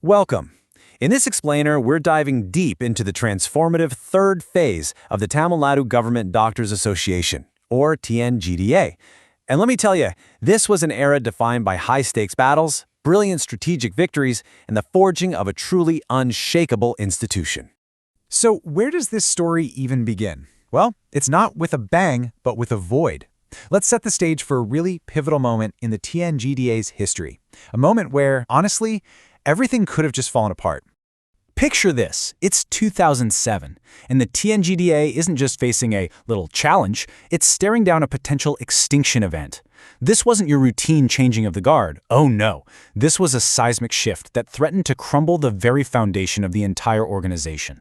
Welcome. In this explainer, we're diving deep into the transformative third phase of the Tamil Nadu Government Doctors Association, or TNGDA. And let me tell you, this was an era defined by high-stakes battles, brilliant strategic victories, and the forging of a truly unshakable institution. So where does this story even begin? Well, it's not with a bang, but with a void. Let's set the stage for a really pivotal moment in the TNGDA's history. A moment where, honestly, everything could have just fallen apart. Picture this. It's 2007, and the TNGDA isn't just facing a little challenge, it's staring down a potential extinction event. This wasn't your routine changing of the guard. Oh no, this was a seismic shift that threatened to crumble the very foundation of the entire organization.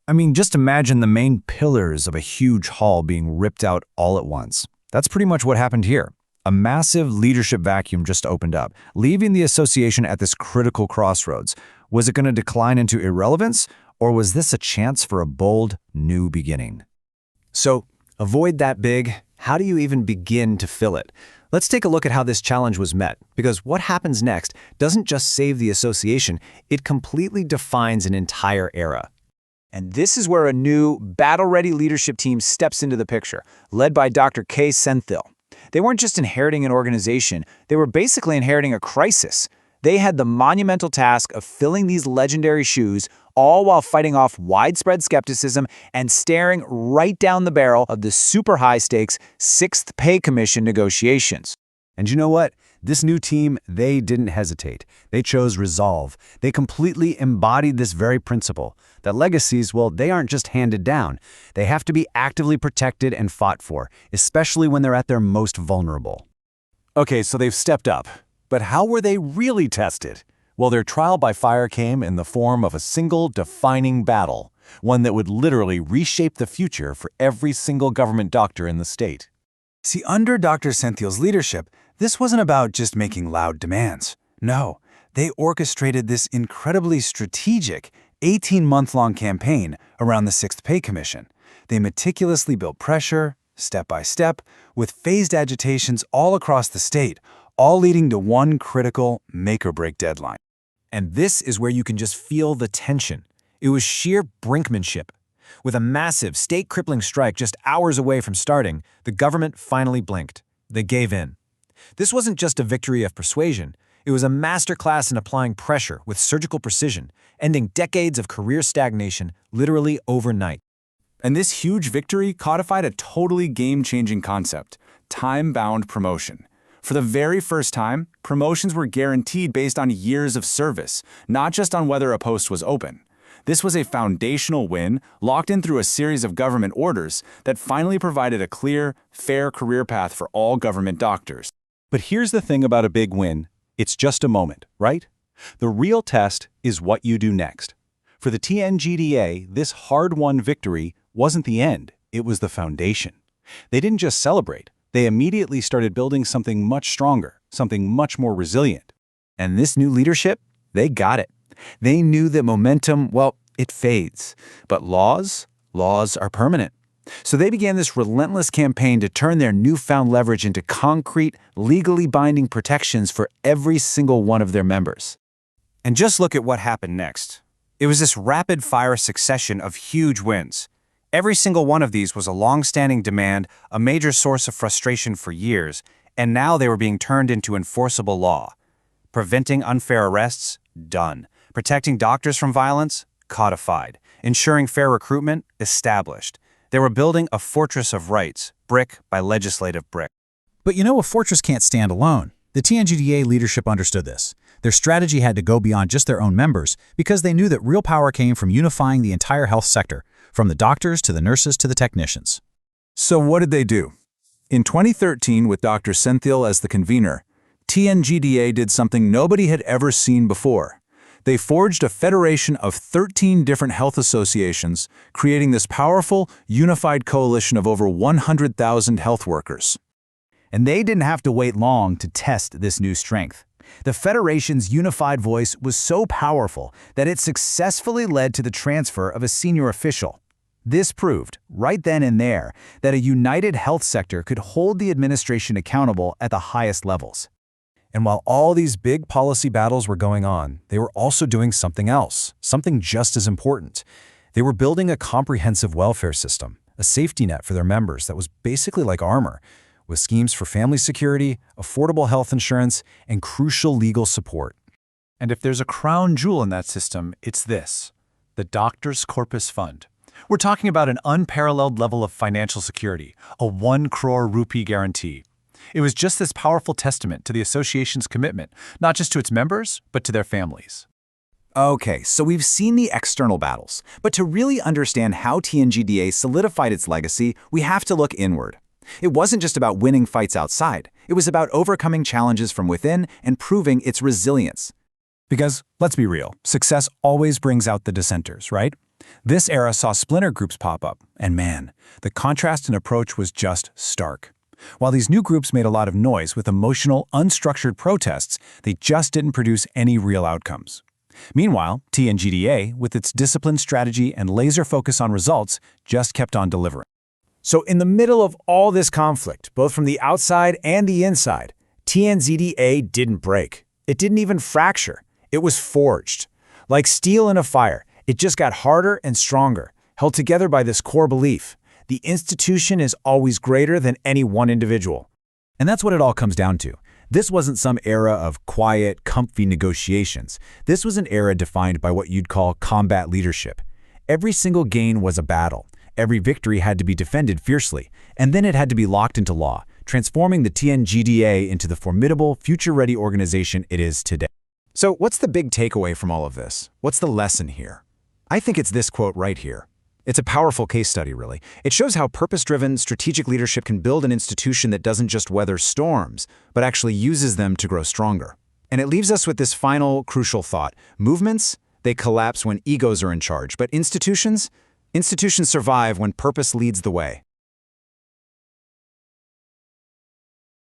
I mean, just imagine the main pillars of a huge hall being ripped out all at once. That's pretty much what happened here. A massive leadership vacuum just opened up, leaving the association at this critical crossroads. Was it going to decline into irrelevance, or was this a chance for a bold, new beginning? So, a void that big, how do you even begin to fill it? Let's take a look at how this challenge was met, because what happens next doesn't just save the association, it completely defines an entire era. And this is where a new, battle-ready leadership team steps into the picture, led by Dr. K. Senthil. They weren't just inheriting an organization, they were basically inheriting a crisis. They had the monumental task of filling these legendary shoes, all while fighting off widespread skepticism and staring right down the barrel of the super high-stakes 6th Pay Commission negotiations. And you know what? This new team, they didn't hesitate. They chose resolve. They completely embodied this very principle, that legacies, well, they aren't just handed down. They have to be actively protected and fought for, especially when they're at their most vulnerable. Okay, so they've stepped up. But how were they really tested? Well, their trial by fire came in the form of a single defining battle, one that would literally reshape the future for every single government doctor in the state. See, under Dr. Senthil's leadership, this wasn't about just making loud demands. No, they orchestrated this incredibly strategic 18-month-long campaign around the 6th Pay Commission. They meticulously built pressure, step by step, with phased agitations all across the state, all leading to one critical make-or-break deadline. And this is where you can just feel the tension. It was sheer brinkmanship. With a massive, state-crippling strike just hours away from starting, the government finally blinked. They gave in. This wasn't just a victory of persuasion. It was a masterclass in applying pressure with surgical precision, ending decades of career stagnation literally overnight. And this huge victory codified a totally game-changing concept: time-bound promotion. For the very first time, promotions were guaranteed based on years of service, not just on whether a post was open. This was a foundational win, locked in through a series of government orders that finally provided a clear, fair career path for all government doctors. But here's the thing about a big win. It's just a moment, right? The real test is what you do next. For the TNGDA, this hard-won victory wasn't the end, it was the foundation. They didn't just celebrate, they immediately started building something much stronger, something much more resilient. And this new leadership, they got it. They knew that momentum, well, it fades. But laws are permanent. So they began this relentless campaign to turn their newfound leverage into concrete, legally binding protections for every single one of their members. And just look at what happened next. It was this rapid-fire succession of huge wins. Every single one of these was a long-standing demand, a major source of frustration for years, and now they were being turned into enforceable law. Preventing unfair arrests? Done. Protecting doctors from violence? Codified. Ensuring fair recruitment? Established. They were building a fortress of rights, brick by legislative brick. But you know, a fortress can't stand alone. The TNGDA leadership understood this. Their strategy had to go beyond just their own members because they knew that real power came from unifying the entire health sector, from the doctors to the nurses to the technicians. So what did they do? In 2013, with Dr. Senthil as the convener, TNGDA did something nobody had ever seen before. They forged a federation of 13 different health associations, creating this powerful, unified coalition of over 100,000 health workers. And they didn't have to wait long to test this new strength. The Federation's unified voice was so powerful that it successfully led to the transfer of a senior official. This proved, right then and there, that a united health sector could hold the administration accountable at the highest levels. And while all these big policy battles were going on, they were also doing something else, something just as important. They were building a comprehensive welfare system, a safety net for their members that was basically like armor, with schemes for family security, affordable health insurance, and crucial legal support. And if there's a crown jewel in that system, it's this: the Doctors' Corpus Fund. We're talking about an unparalleled level of financial security, a 1 crore rupee guarantee. It was just this powerful testament to the association's commitment, not just to its members, but to their families. Okay, so we've seen the external battles, but to really understand how TNGDA solidified its legacy, we have to look inward. It wasn't just about winning fights outside. It was about overcoming challenges from within and proving its resilience. Because, let's be real, success always brings out the dissenters, right? This era saw splinter groups pop up, and man, the contrast in approach was just stark. While these new groups made a lot of noise with emotional, unstructured protests, they just didn't produce any real outcomes. Meanwhile, TNGDA, with its disciplined strategy and laser focus on results, just kept on delivering. So in the middle of all this conflict, both from the outside and the inside, TNGDA didn't break. It didn't even fracture. It was forged. Like steel in a fire, it just got harder and stronger, held together by this core belief: the institution is always greater than any one individual. And that's what it all comes down to. This wasn't some era of quiet, comfy negotiations. This was an era defined by what you'd call combat leadership. Every single gain was a battle. Every victory had to be defended fiercely, and then it had to be locked into law, transforming the TNGDA into the formidable, future-ready organization it is today. So what's the big takeaway from all of this? What's the lesson here? I think it's this quote right here. It's a powerful case study, really. It shows how purpose-driven, strategic leadership can build an institution that doesn't just weather storms, but actually uses them to grow stronger. And it leaves us with this final, crucial thought. Movements, they collapse when egos are in charge, but institutions survive when purpose leads the way.